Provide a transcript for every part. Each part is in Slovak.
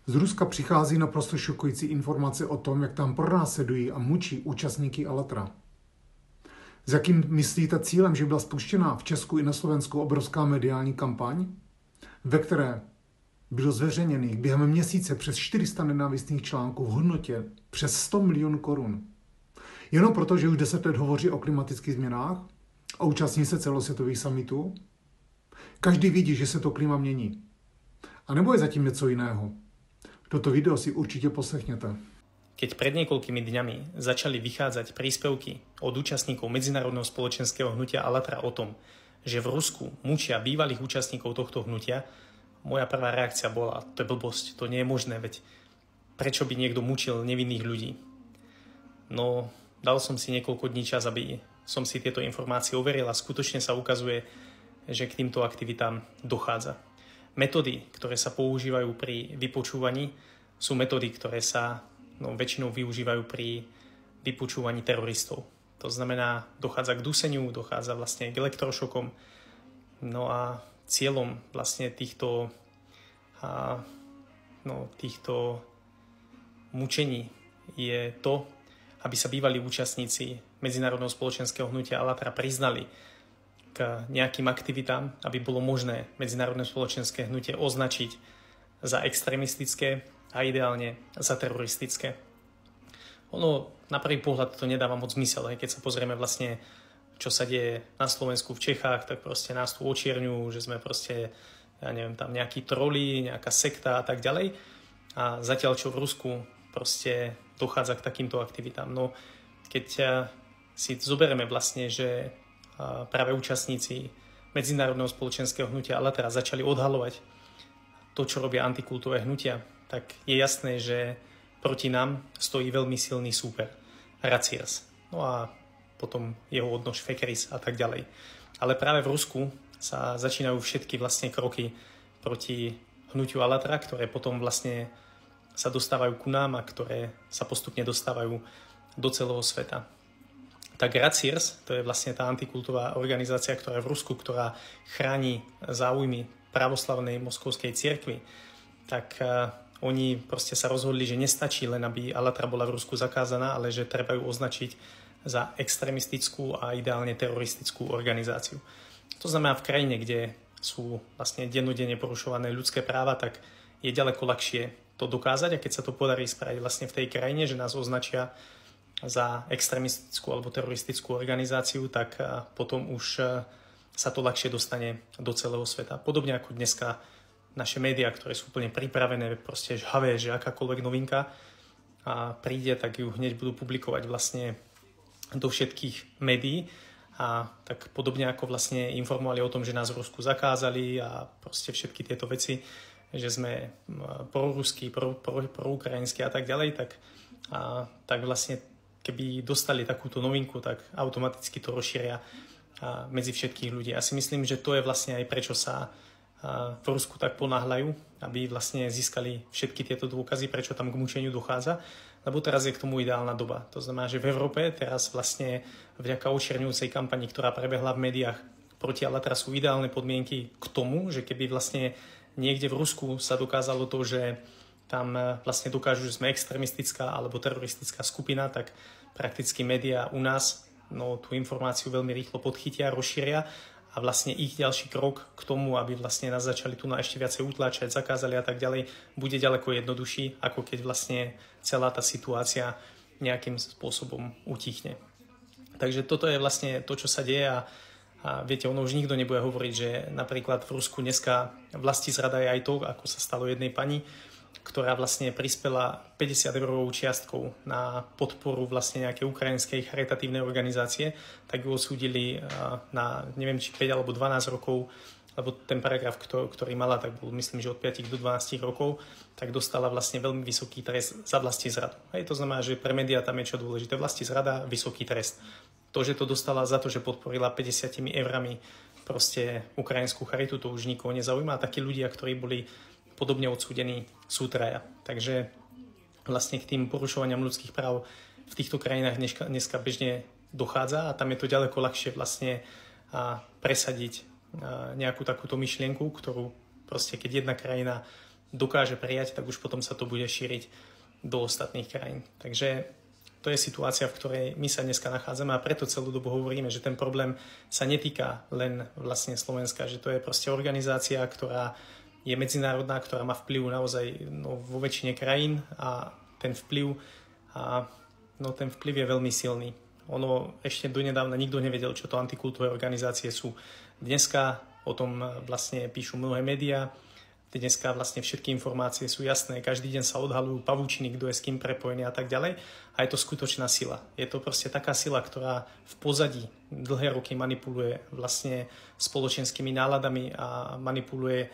Z Ruska přichází naprosto šokující informace o tom, jak tam pronásledují a mučí účastníky Allatra. S jakým myslíte cílem, že byla spuštěna v Česku i na Slovensku obrovská mediální kampaň, ve které bylo zveřejněných během měsíce přes 400 nenávistných článků v hodnotě přes 100 milionů korun. Jenom proto, že už 10 let hovoří o klimatických změnách a účastní se celosvětových summitů? Každý vidí, že se to klima mění. A nebo je zatím něco jiného? Toto video si určite poslechněte. Keď pred niekoľkými dňami začali vychádzať príspevky od účastníkov medzinárodného spoločenského hnutia Allatra o tom, že v Rusku mučia bývalých účastníkov tohto hnutia, moja prvá reakcia bola, to je blbosť, to nie je možné, veď prečo by niekto mučil nevinných ľudí? No, dal som si niekoľko dní čas, aby som si tieto informácie overil a skutočne sa ukazuje, že k týmto aktivitám dochádza. Metódy, ktoré sa používajú pri vypočúvaní, sú metódy, ktoré sa väčšinou využívajú pri vypočúvaní teroristov. To znamená, dochádza k duseniu, dochádza vlastne k elektrošokom. No a cieľom vlastne týchto mučení je to, aby sa bývalí účastníci medzinárodného spoločenského hnutia Allatra priznali k nejakým aktivitám, aby bolo možné medzinárodné spoločenské hnutie označiť za extrémistické a ideálne za teroristické. Ono na prvý pohľad to nedáva moc zmysel, keď sa pozrieme vlastne, čo sa deje na Slovensku, v Čechách, tak proste nás tu očierňujú, že sme proste, ja neviem, tam nejakí troli, nejaká sekta a tak ďalej. A zatiaľ, čo v Rusku proste dochádza k takýmto aktivitám. No, keď si zoberieme vlastne, že práve účastníci medzinárodného spoločenského hnutia Allatra začali odhalovať to, čo robia antikultové hnutia, tak je jasné, že proti nám stojí veľmi silný súper Raciers. No a potom jeho odnož Fekeris a tak ďalej. Ale práve v Rusku sa začínajú všetky vlastne kroky proti hnutiu Allatra, ktoré potom vlastne sa dostávajú ku nám a ktoré sa postupne dostávajú do celého sveta. Tak Raciers, to je vlastne tá antikultová organizácia, ktorá je v Rusku, ktorá chráni záujmy pravoslavnej moskovskej cirkvi, tak oni proste sa rozhodli, že nestačí len, aby Allatra bola v Rusku zakázaná, ale že treba ju označiť za extrémistickú a ideálne teroristickú organizáciu. To znamená, v krajine, kde sú vlastne dennodenne porušované ľudské práva, tak je ďaleko ľahšie to dokázať a keď sa to podarí spraviť vlastne v tej krajine, že nás označia za extrémistickú alebo teroristickú organizáciu, tak potom už sa to ľahšie dostane do celého sveta. Podobne ako dneska naše médiá, ktoré sú úplne pripravené, proste žhavé, že akákoľvek novinka príde, tak ju hneď budú publikovať vlastne do všetkých médií. A tak podobne ako vlastne informovali o tom, že nás v Rusku zakázali a proste všetky tieto veci, že sme proruskí, proukrajinskí a tak ďalej, tak vlastne keby dostali takúto novinku, tak automaticky to rozšíria medzi všetkých ľudí. Ja si myslím, že to je vlastne aj prečo sa v Rusku tak ponáhľajú, aby vlastne získali všetky tieto dôkazy, prečo tam k mučeniu dochádza, lebo teraz je k tomu ideálna doba. To znamená, že v Európe teraz vlastne vďaka očierňujúcej kampani, ktorá prebehla v médiách proti Allatra, sú ideálne podmienky k tomu, že keby vlastne niekde v Rusku sa dokázalo to, že tam vlastne dokážu, že sme extrémistická alebo teroristická skupina, tak prakticky médiá u nás tú informáciu veľmi rýchlo podchytia, rozšíria a vlastne ich ďalší krok k tomu, aby vlastne nás začali tu na ešte viacej utláčať, zakázali a tak ďalej, bude ďaleko jednoduchší, ako keď vlastne celá tá situácia nejakým spôsobom utichne. Takže toto je vlastne to, čo sa deje a viete, ono už nikto nebude hovoriť, že napríklad v Rusku dneska vlastizrada je aj to, ako sa stalo jednej pani, ktorá vlastne prispela 50 eurovou čiastkou na podporu vlastne nejakej ukrajinskej charitatívnej organizácie, tak ju osúdili na neviem či 5 alebo 12 rokov, lebo ten paragraf, ktorý mala, tak bol myslím, že od 5 do 12 rokov, tak dostala vlastne veľmi vysoký trest za vlastizradu. To znamená, že pre médiá tam je čo dôležité. Vlastizrada, vysoký trest. To, že to dostala za to, že podporila 50 eurami proste ukrajinskú charitu, to už nikoho nezaujíma. A takí ľudia, ktorí boli podobne odsúdení, sú traja. Takže vlastne k tým porušovaniam ľudských práv v týchto krajinách dneska bežne dochádza a tam je to ďaleko ľahšie vlastne presadiť nejakú takúto myšlienku, ktorú proste keď jedna krajina dokáže prijať, tak už potom sa to bude šíriť do ostatných krajín. Takže to je situácia, v ktorej my sa dneska nachádzame a preto celú dobu hovoríme, že ten problém sa netýka len vlastne Slovenska, že to je proste organizácia, ktorá je medzinárodná, ktorá má vplyv naozaj vo väčšine krajín a ten vplyv je veľmi silný. Ono ešte donedávna nikto nevedel, čo to antikultové organizácie sú. Dneska o tom vlastne píšu mnohé médiá, dneska vlastne všetky informácie sú jasné, každý deň sa odhalujú pavúčiny, kto je s kým prepojený a tak ďalej. A je to skutočná sila. Je to proste taká sila, ktorá v pozadí dlhé roky manipuluje vlastne spoločenskými náladami a manipuluje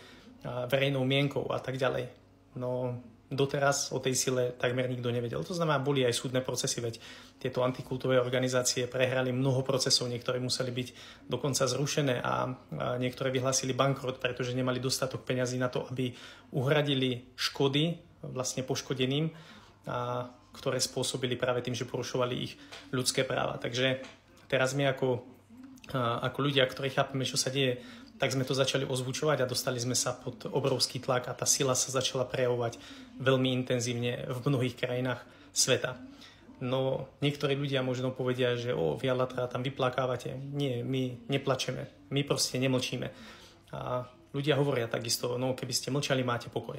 verejnou mienkou a tak ďalej. No doteraz o tej sile takmer nikto nevedel. To znamená, boli aj súdne procesy, veď tieto antikultové organizácie prehrali mnoho procesov, niektoré museli byť dokonca zrušené a niektoré vyhlásili bankrot, pretože nemali dostatok peňazí na to, aby uhradili škody vlastne poškodeným, ktoré spôsobili práve tým, že porušovali ich ľudské práva. Takže teraz my ako ľudia, ktorí chápeme, čo sa deje, tak sme to začali ozvučovať a dostali sme sa pod obrovský tlak a tá sila sa začala prejavovať veľmi intenzívne v mnohých krajinách sveta. No niektorí ľudia možno povedia, že vy Alatra tam vyplakávate. Nie, my neplačeme, my proste nemlčíme. A ľudia hovoria takisto, keby ste mlčali, máte pokoj.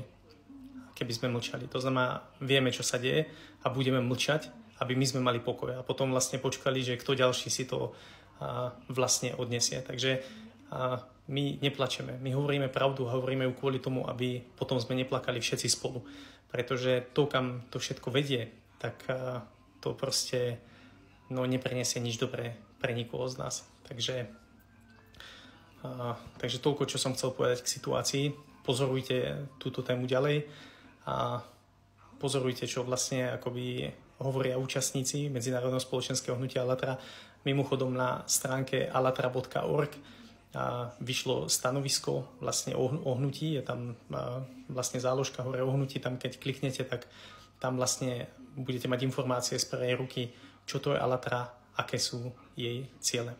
Keby sme mlčali. To znamená, vieme, čo sa deje a budeme mlčať, aby my sme mali pokoj. A potom vlastne počkali, že kto ďalší si to vlastne odniesie. Takže my neplačeme. My hovoríme pravdu a hovoríme ju kvôli tomu, aby potom sme neplakali všetci spolu. Pretože to, kam to všetko vedie, tak to proste neprinesie nič dobré pre nikoho z nás. Takže toľko, čo som chcel povedať k situácii. Pozorujte túto tému ďalej a pozorujte, čo vlastne akoby hovoria účastníci Medzinárodného spoločenského hnutia Alatra. Mimochodom na stránke alatra.org vyšlo stanovisko vlastne o hnutí, je tam vlastne záložka hore o hnutí, tam keď kliknete, tak tam vlastne budete mať informácie z prvej ruky, čo to je Alatra, aké sú jej ciele.